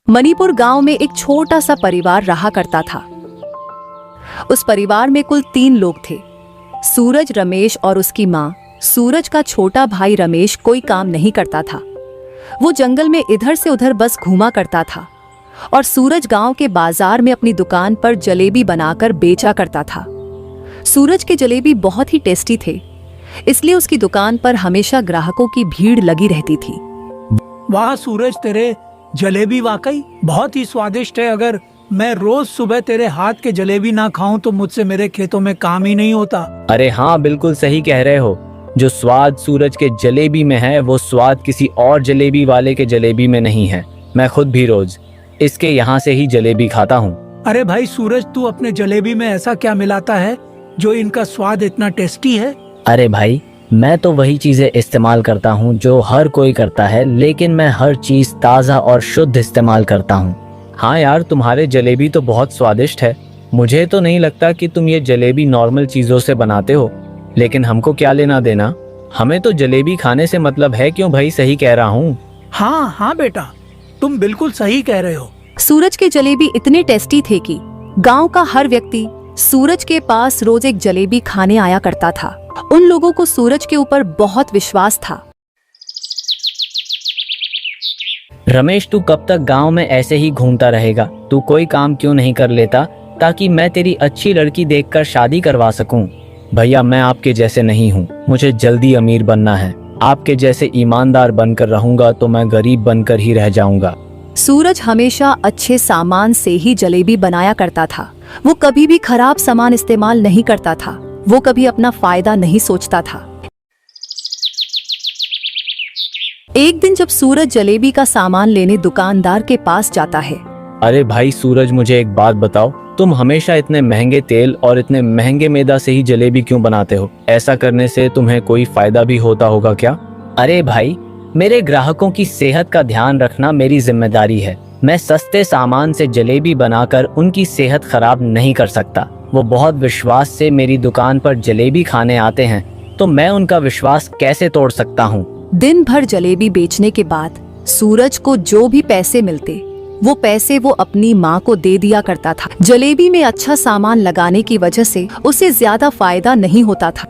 मणिपुर गांव में एक छोटा सा परिवार रहा करता था। उस परिवार में कुल 3 लोग थे। सूरज, रमेश और उसकी माँ। सूरज का छोटा भाई रमेश कोई काम नहीं करता था। वो जंगल में इधर से उधर बस घूमा करता था और सूरज गांव के बाजार में अपनी दुकान पर जलेबी बनाकर बेचा करता था। सूरज के जलेबी बहुत ही टेस्टी थे, इसलिए उसकी दुकान पर हमेशा ग्राहकों की भीड़ लगी रहती थी। वाह सूरज, तेरे जलेबी वाकई बहुत ही स्वादिष्ट है। अगर मैं रोज सुबह तेरे हाथ के जलेबी ना खाऊं तो मुझसे मेरे खेतों में काम ही नहीं होता। अरे हाँ, बिल्कुल सही कह रहे हो। जो स्वाद सूरज के जलेबी में है वो स्वाद किसी और जलेबी वाले के जलेबी में नहीं है। मैं खुद भी रोज इसके यहाँ से ही जलेबी खाता हूँ। अरे भाई सूरज, तू अपने जलेबी में ऐसा क्या मिलाता है जो इनका स्वाद इतना टेस्टी है? अरे भाई, मैं तो वही चीजें इस्तेमाल करता हूँ जो हर कोई करता है, लेकिन मैं हर चीज ताज़ा और शुद्ध इस्तेमाल करता हूँ। हाँ यार, तुम्हारे जलेबी तो बहुत स्वादिष्ट है। मुझे तो नहीं लगता कि तुम ये जलेबी नॉर्मल चीजों से बनाते हो, लेकिन हमको क्या लेना देना। हमें तो जलेबी खाने से मतलब है। क्यों भाई, सही कह रहा हूँ? हाँ हाँ बेटा, तुम बिल्कुल सही कह रहे हो। सूरज के जलेबी इतने टेस्टी थे कि गांव का हर व्यक्ति सूरज के पास रोज एक जलेबी खाने आया करता था। उन लोगों को सूरज के ऊपर बहुत विश्वास था। रमेश, तू कब तक गांव में ऐसे ही घूमता रहेगा? तू कोई काम क्यों नहीं कर लेता ताकि मैं तेरी अच्छी लड़की देखकर शादी करवा सकूं? भैया, मैं आपके जैसे नहीं हूँ। मुझे जल्दी अमीर बनना है। आपके जैसे ईमानदार बनकर रहूंगा तो मैं गरीब बनकर ही रह जाऊंगा। सूरज हमेशा अच्छे सामान से ही जलेबी बनाया करता था। वो कभी भी खराब सामान इस्तेमाल नहीं करता था। वो कभी अपना फायदा नहीं सोचता था। एक दिन जब सूरज जलेबी का सामान लेने दुकानदार के पास जाता है। अरे भाई सूरज, मुझे एक बात बताओ, तुम हमेशा इतने महंगे तेल और इतने महंगे मैदा से ही जलेबी क्यों बनाते हो? ऐसा करने से तुम्हें कोई फायदा भी होता होगा क्या? अरे भाई, मेरे ग्राहकों की सेहत का ध्यान रखना मेरी जिम्मेदारी है। मैं सस्ते सामान से जलेबी बनाकर उनकी सेहत खराब नहीं कर सकता। वो बहुत विश्वास से मेरी दुकान पर जलेबी खाने आते हैं, तो मैं उनका विश्वास कैसे तोड़ सकता हूँ? दिन भर जलेबी बेचने के बाद सूरज को जो भी पैसे मिलते वो पैसे वो अपनी माँ को दे दिया करता था। जलेबी में अच्छा सामान लगाने की वजह से उसे ज्यादा फायदा नहीं होता था।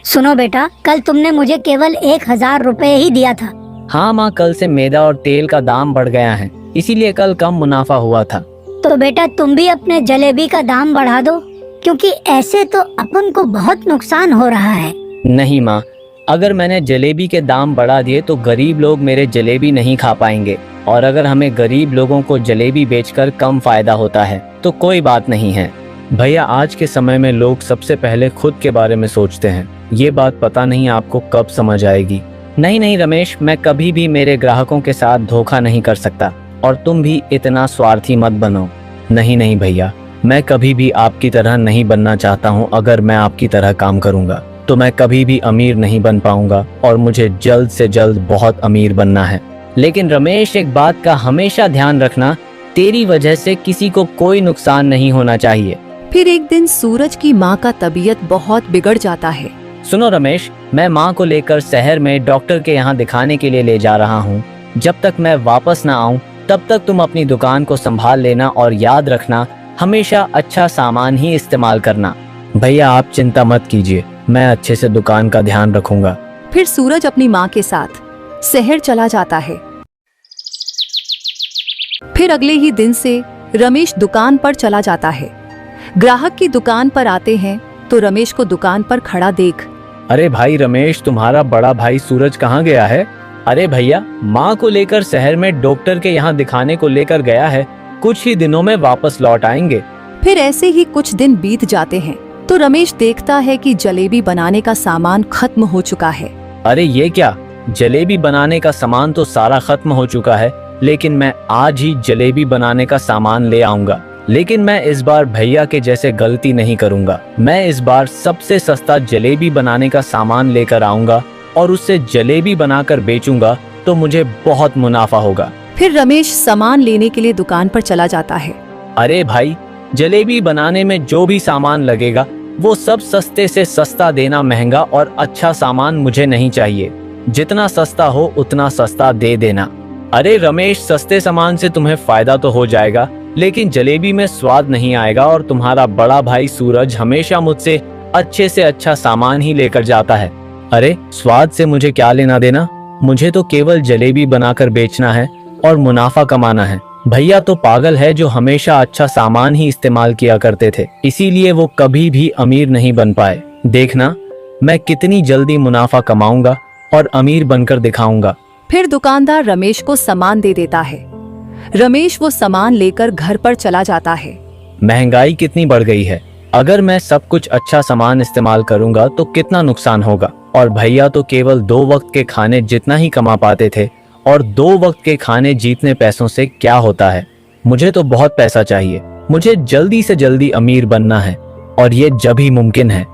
सुनो बेटा, कल तुमने मुझे केवल 1000 रुपए ही दिया था। हाँ माँ, कल से मैदा और तेल का दाम बढ़ गया है, इसीलिए कल कम मुनाफा हुआ था। तो बेटा तुम भी अपने जलेबी का दाम बढ़ा दो, क्योंकि ऐसे तो अपन को बहुत नुकसान हो रहा है। नहीं माँ, अगर मैंने जलेबी के दाम बढ़ा दिए तो गरीब लोग मेरे जलेबी नहीं खा पाएंगे, और अगर हमें गरीब लोगों को जलेबी बेचकर कम फायदा होता है तो कोई बात नहीं है। भैया, आज के समय में लोग सबसे पहले खुद के बारे में सोचते हैं। ये बात पता नहीं आपको कब समझ आएगी। नहीं नहीं रमेश, मैं कभी भी मेरे ग्राहकों के साथ धोखा नहीं कर सकता, और तुम भी इतना स्वार्थी मत बनो। नहीं नहीं भैया, मैं कभी भी आपकी तरह नहीं बनना चाहता हूँ। अगर मैं आपकी तरह काम करूँगा तो मैं कभी भी अमीर नहीं बन पाऊंगा, और मुझे जल्द से जल्द बहुत अमीर बनना है। लेकिन रमेश, एक बात का हमेशा ध्यान रखना, तेरी वजह से किसी को कोई नुकसान नहीं होना चाहिए। फिर एक दिन सूरज की माँ का तबीयत बहुत बिगड़ जाता है। सुनो रमेश, मैं माँ को लेकर शहर में डॉक्टर के यहाँ दिखाने के लिए ले जा रहा हूँ। जब तक मैं वापस ना आऊँ तब तक तुम अपनी दुकान को संभाल लेना, और याद रखना हमेशा अच्छा सामान ही इस्तेमाल करना। भैया, आप चिंता मत कीजिए, मैं अच्छे से दुकान का ध्यान रखूंगा। फिर सूरज अपनी माँ के साथ शहर चला जाता है। फिर अगले ही दिन से रमेश दुकान पर चला जाता है। ग्राहक की दुकान पर आते हैं तो रमेश को दुकान पर खड़ा देख, अरे भाई रमेश, तुम्हारा बड़ा भाई सूरज कहाँ गया है? अरे भैया, माँ को लेकर शहर में डॉक्टर के यहाँ दिखाने को लेकर गया है, कुछ ही दिनों में वापस लौट आएंगे। फिर ऐसे ही कुछ दिन बीत जाते हैं तो रमेश देखता है कि जलेबी बनाने का सामान खत्म हो चुका है। अरे ये क्या, जलेबी बनाने का सामान तो सारा खत्म हो चुका है, लेकिन मैं आज ही जलेबी बनाने का सामान ले आऊंगा। लेकिन मैं इस बार भैया के जैसे गलती नहीं करूंगा। मैं इस बार सबसे सस्ता जलेबी बनाने का सामान लेकर आऊंगा और उससे जलेबी बनाकर बेचूंगा, तो मुझे बहुत मुनाफा होगा। फिर रमेश सामान लेने के लिए दुकान पर चला जाता है। अरे भाई, जलेबी बनाने में जो भी सामान लगेगा वो सब सस्ते से सस्ता देना। महंगा और अच्छा सामान मुझे नहीं चाहिए। जितना सस्ता हो उतना सस्ता दे देना। अरे रमेश, सस्ते सामान से तुम्हें फायदा तो हो जाएगा, लेकिन जलेबी में स्वाद नहीं आएगा और तुम्हारा बड़ा भाई सूरज हमेशा मुझसे अच्छे से अच्छा सामान ही लेकर जाता है। अरे स्वाद से मुझे क्या लेना देना, मुझे तो केवल जलेबी बनाकर बेचना है और मुनाफा कमाना है। भैया तो पागल है जो हमेशा अच्छा सामान ही इस्तेमाल किया करते थे, इसीलिए वो कभी भी अमीर नहीं बन पाए। देखना मैं कितनी जल्दी मुनाफा कमाऊंगा और अमीर बनकर दिखाऊंगा। फिर दुकानदार रमेश को सामान दे देता है। रमेश वो सामान लेकर घर पर चला जाता है। महंगाई कितनी बढ़ गई है, अगर मैं सब कुछ अच्छा सामान इस्तेमाल करूंगा तो कितना नुकसान होगा। और भैया तो केवल 2 वक्त के खाने जितना ही कमा पाते थे, और 2 वक्त के खाने जीतने पैसों से क्या होता है। मुझे तो बहुत पैसा चाहिए, मुझे जल्दी से जल्दी अमीर बनना है, और ये जब ही मुमकिन है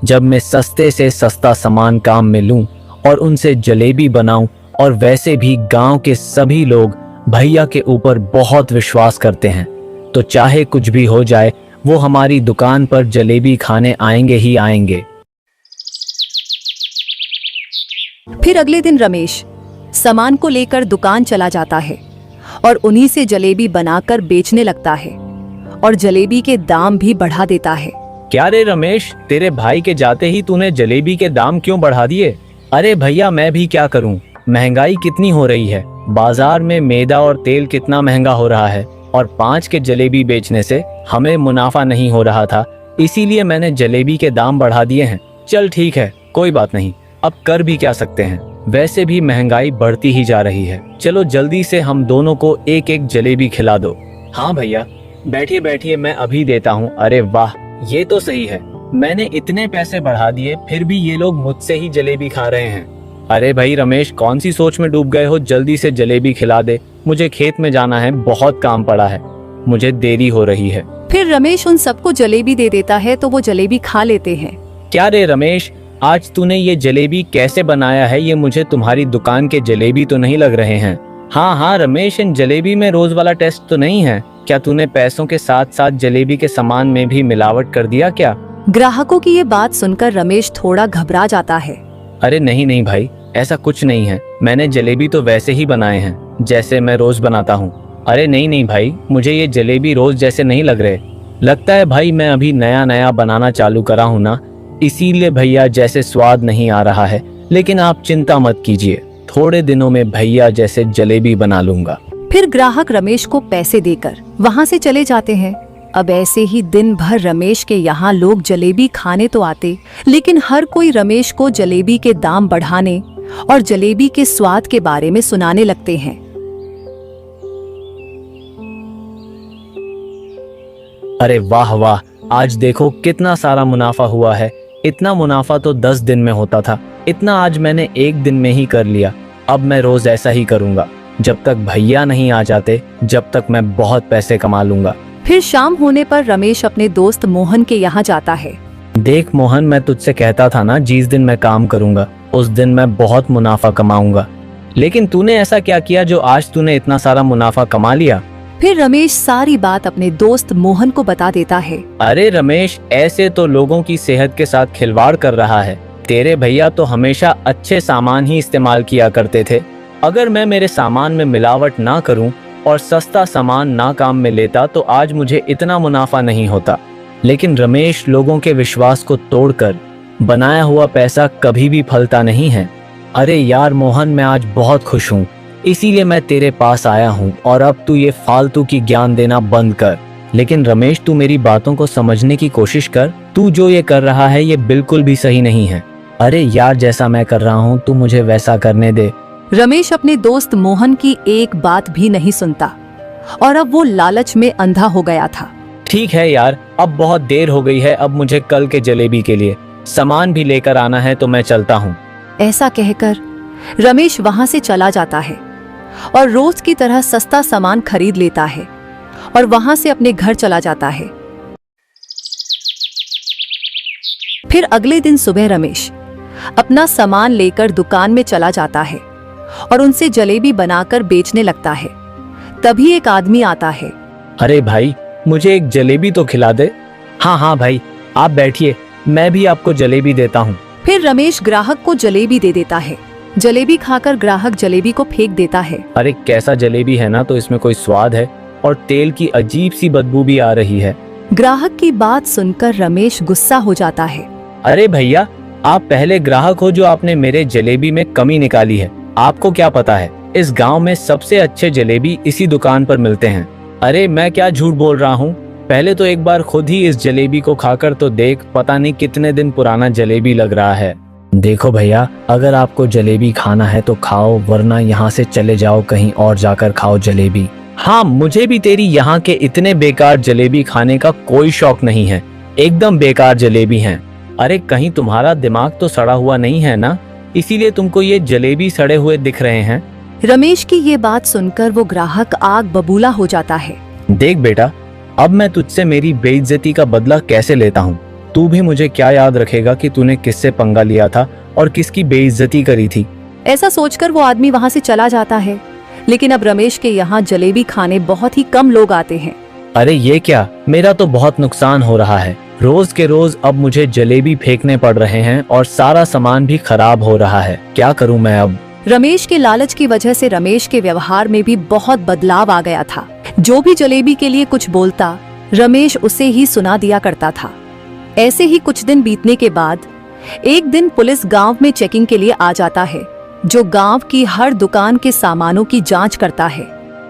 जब मैं सस्ते से सस्ता सामान काम में लूं और उनसे जलेबी बनाऊं। और वैसे भी गांव के सभी लोग भैया के ऊपर बहुत विश्वास करते हैं, तो चाहे कुछ भी हो जाए वो हमारी दुकान पर जलेबी खाने आएंगे ही आएंगे। फिर अगले दिन रमेश सामान को लेकर दुकान चला जाता है और उन्हीं से जलेबी बनाकर बेचने लगता है और जलेबी के दाम भी बढ़ा देता है। क्या रे रमेश, तेरे भाई के जाते ही तूने जलेबी के दाम क्यों बढ़ा दिए? अरे भैया मैं भी क्या करूं, महंगाई कितनी हो रही है, बाजार में मैदा और तेल कितना महंगा हो रहा है, और 5 के जलेबी बेचने से हमें मुनाफा नहीं हो रहा था, इसीलिए मैंने जलेबी के दाम बढ़ा दिए हैं। चल ठीक है, कोई बात नहीं, अब कर भी क्या सकते हैं, वैसे भी महंगाई बढ़ती ही जा रही है। चलो जल्दी से हम दोनों को एक एक जलेबी खिला दो। हाँ भैया, बैठिए बैठिए, मैं अभी देता हूँ। अरे वाह, ये तो सही है, मैंने इतने पैसे बढ़ा दिए फिर भी ये लोग मुझसे ही जलेबी खा रहे हैं। अरे भाई रमेश, कौन सी सोच में डूब गए हो, जल्दी से जलेबी खिला दे, मुझे खेत में जाना है, बहुत काम पड़ा है, मुझे देरी हो रही है। फिर रमेश उन सबको जलेबी दे देता है तो वो जलेबी खा लेते हैं। क्या रे रमेश, आज तूने ये जलेबी कैसे बनाया है? ये मुझे तुम्हारी दुकान के जलेबी तो नहीं लग रहे हैं। हाँ हाँ रमेश, इन जलेबी में रोज वाला टेस्ट तो नहीं है। क्या तूने पैसों के साथ साथ जलेबी के सामान में भी मिलावट कर दिया क्या? ग्राहकों की ये बात सुनकर रमेश थोड़ा घबरा जाता है। अरे नहीं नहीं भाई, ऐसा कुछ नहीं है, मैंने जलेबी तो वैसे ही बनाए हैं जैसे मैं रोज बनाता हूँ। अरे नहीं नहीं भाई, मुझे ये जलेबी रोज जैसे नहीं लग रहे, लगता है भाई मैं अभी नया नया बनाना चालू करा हूँ ना, इसीलिए भैया जैसे स्वाद नहीं आ रहा है। लेकिन आप चिंता मत कीजिए, थोड़े दिनों में भैया जैसे जलेबी बना लूंगा। फिर ग्राहक रमेश को पैसे देकर वहाँ से चले जाते हैं। अब ऐसे ही दिन भर रमेश के यहाँ लोग जलेबी खाने तो आते, लेकिन हर कोई रमेश को जलेबी के दाम बढ़ाने और जलेबी के स्वाद के बारे में सुनाने लगते हैं। अरे वाह वाह, आज देखो कितना सारा मुनाफा हुआ है। इतना मुनाफा तो 10 दिन में होता था, इतना आज मैंने 1 दिन में ही कर लिया। अब मैं रोज ऐसा ही करूंगा, जब तक भैया नहीं आ जाते, जब तक मैं बहुत पैसे कमा लूंगा। फिर शाम होने पर रमेश अपने दोस्त मोहन के यहाँ जाता है। देख मोहन, मैं तुझसे कहता था ना, जिस दिन मैं काम करूंगा उस दिन मैं बहुत मुनाफा कमाऊंगा, लेकिन तूने ऐसा क्या किया जो आज तूने इतना सारा मुनाफा कमा लिया? फिर रमेश सारी बात अपने दोस्त मोहन को बता देता है। अरे रमेश, ऐसे तो लोगों की सेहत के साथ खिलवाड़ कर रहा है। तेरे भैया तो हमेशा अच्छे सामान ही इस्तेमाल किया करते थे। अगर मैं मेरे सामान में मिलावट ना करूं और सस्ता सामान ना काम में लेता तो आज मुझे इतना मुनाफा नहीं होता। लेकिन रमेश, लोगों के विश्वास को तोड़कर बनाया हुआ पैसा कभी भी फलता नहीं है। अरे यार मोहन, मैं आज बहुत खुश हूँ, इसीलिए मैं तेरे पास आया हूँ, और अब तू ये फालतू की ज्ञान देना बंद कर। लेकिन रमेश, तू मेरी बातों को समझने की कोशिश कर, तू जो ये कर रहा है ये बिल्कुल भी सही नहीं है। अरे यार, जैसा मैं कर रहा हूँ तू मुझे वैसा करने दे। रमेश अपने दोस्त मोहन की एक बात भी नहीं सुनता और अब वो लालच में अंधा हो गया था। ठीक है यार, अब बहुत देर हो गई है, अब मुझे कल के जलेबी के लिए सामान भी लेकर आना है, तो मैं चलता हूँ। ऐसा कहकर रमेश वहाँ से चला जाता है और रोज की तरह सस्ता सामान खरीद लेता है और वहाँ से अपने घर चला जाता है। फिर अगले दिन सुबह रमेश अपना सामान लेकर दुकान में चला जाता है और उनसे जलेबी बनाकर बेचने लगता है। तभी एक आदमी आता है। अरे भाई, मुझे एक जलेबी तो खिला दे। हाँ हाँ भाई, आप बैठिए, मैं भी आपको जलेबी देता हूँ। फिर रमेश ग्राहक को जलेबी दे देता है जलेबी खाकर ग्राहक जलेबी को फेंक देता है। अरे कैसा जलेबी है ना, तो इसमें कोई स्वाद है और तेल की अजीब सी बदबू भी आ रही है। ग्राहक की बात सुनकर रमेश गुस्सा हो जाता है। अरे भैया, आप पहले ग्राहक हो जो आपने मेरे जलेबी में कमी निकाली है। आपको क्या पता है, इस गांव में सबसे अच्छे जलेबी इसी दुकान पर मिलते हैं। अरे मैं क्या झूठ बोल रहा हूँ, पहले तो एक बार खुद ही इस जलेबी को खाकर तो देख, पता नहीं कितने दिन पुराना जलेबी लग रहा है। देखो भैया, अगर आपको जलेबी खाना है तो खाओ, वरना यहाँ से चले जाओ, कहीं और जाकर खाओ जलेबी। हाँ, मुझे भी तेरी यहाँ के इतने बेकार जलेबी खाने का कोई शौक नहीं है, एकदम बेकार जलेबी हैं। अरे कहीं तुम्हारा दिमाग तो सड़ा हुआ नहीं है ना, इसीलिए तुमको ये जलेबी सड़े हुए दिख रहे हैं। रमेश की ये बात सुनकर वो ग्राहक आग बबूला हो जाता है। देख बेटा, अब मैं तुझसे मेरी बेइज्जती का बदला कैसे लेता हूँ। तू भी मुझे क्या याद रखेगा कि तूने किससे पंगा लिया था और किसकी बेइज्जती करी थी। ऐसा सोचकर वो आदमी वहाँ से चला जाता है। लेकिन अब रमेश के यहाँ जलेबी खाने बहुत ही कम लोग आते हैं। अरे ये क्या, मेरा तो बहुत नुकसान हो रहा है। रोज के रोज अब मुझे जलेबी फेंकने पड़ रहे हैं और सारा सामान भी खराब हो रहा है। क्या करूं मैं अब। रमेश के लालच की वजह से रमेश के व्यवहार में भी बहुत बदलाव आ गया था। जो भी जलेबी के लिए कुछ बोलता, रमेश उसे ही सुना दिया करता था। ऐसे ही कुछ दिन बीतने के बाद एक दिन पुलिस गांव में चेकिंग के लिए आ जाता है, जो गांव की हर दुकान के सामानों की जांच करता है।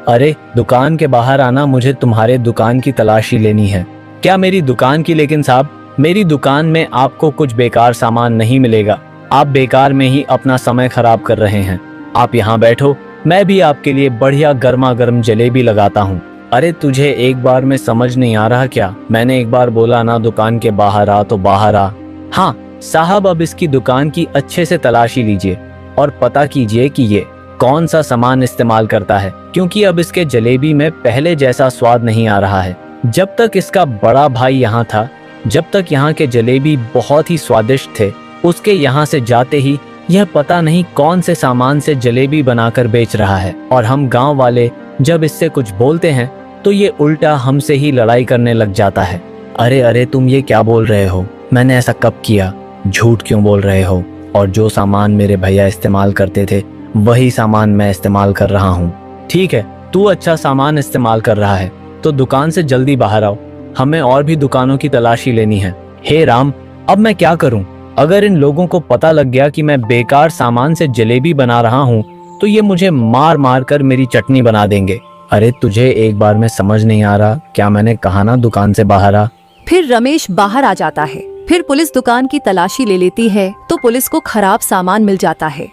अरे दुकान के बाहर आना, मुझे तुम्हारे दुकान की तलाशी लेनी है। क्या मेरी दुकान की? लेकिन साहब, मेरी दुकान में आपको कुछ बेकार सामान नहीं मिलेगा। आप बेकार में ही अपना समय खराब कर रहे हैं। आप यहाँ बैठो, मैं भी आपके लिए बढ़िया गर्मा गर्म जलेबी लगाता हूँ। अरे तुझे एक बार में समझ नहीं आ रहा क्या? मैंने एक बार बोला ना, दुकान के बाहर आ तो बाहर आ। हाँ साहब, अब इसकी दुकान की अच्छे से तलाशी लीजिए और पता कीजिए कि ये कौन सा सामान इस्तेमाल करता है, क्योंकि अब इसके जलेबी में पहले जैसा स्वाद नहीं आ रहा है। जब तक इसका बड़ा भाई यहाँ था, जब तक यहाँ के जलेबी बहुत ही स्वादिष्ट थे, उसके यहाँ से जाते ही यह पता नहीं कौन से सामान से जलेबी बनाकर बेच रहा है। और हम गांव वाले जब इससे कुछ बोलते हैं तो ये उल्टा हमसे ही लड़ाई करने लग जाता है। अरे अरे, तुम ये क्या बोल रहे हो? मैंने ऐसा कब किया? झूठ क्यों बोल रहे हो? और जो सामान मेरे भैया इस्तेमाल करते थे वही सामान मैं इस्तेमाल कर रहा हूँ। ठीक है, तू अच्छा सामान इस्तेमाल कर रहा है तो दुकान से जल्दी बाहर आओ, हमें और भी दुकानों की तलाशी लेनी है। हे राम, अब मैं क्या करूं? अगर इन लोगों को पता लग गया कि मैं बेकार सामान से जलेबी बना रहा हूं तो ये मुझे मार मार कर मेरी चटनी बना देंगे। अरे तुझे एक बार में समझ नहीं आ रहा क्या? मैंने कहा ना, दुकान से बाहर आ। फिर रमेश बाहर आ जाता है। फिर पुलिस दुकान की तलाशी ले लेती है तो पुलिस को खराब सामान मिल जाता है।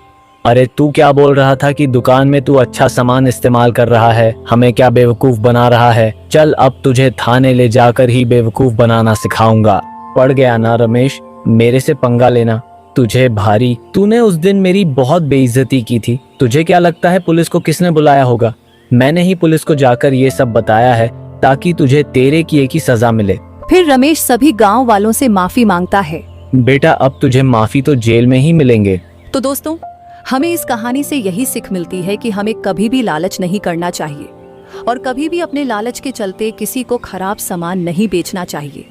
अरे तू क्या बोल रहा था कि दुकान में तू अच्छा सामान इस्तेमाल कर रहा है? हमें क्या बेवकूफ बना रहा है? चल अब तुझे थाने ले जाकर ही बेवकूफ बनाना सिखाऊंगा। पड़ गया ना रमेश, मेरे से पंगा लेना तुझे भारी। तूने उस दिन मेरी बहुत बेइज्जती की थी। तुझे क्या लगता है पुलिस को किसने बुलाया होगा? मैंने ही पुलिस को जाकर ये सब बताया है ताकि तुझे तेरे किए की सजा मिले। फिर रमेश सभी गांव वालों से माफी मांगता है। बेटा, अब तुझे माफी तो जेल में ही मिलेंगे। तो दोस्तों, हमें इस कहानी से यही सीख मिलती है कि हमें कभी भी लालच नहीं करना चाहिए और कभी भी अपने लालच के चलते किसी को खराब सामान नहीं बेचना चाहिए।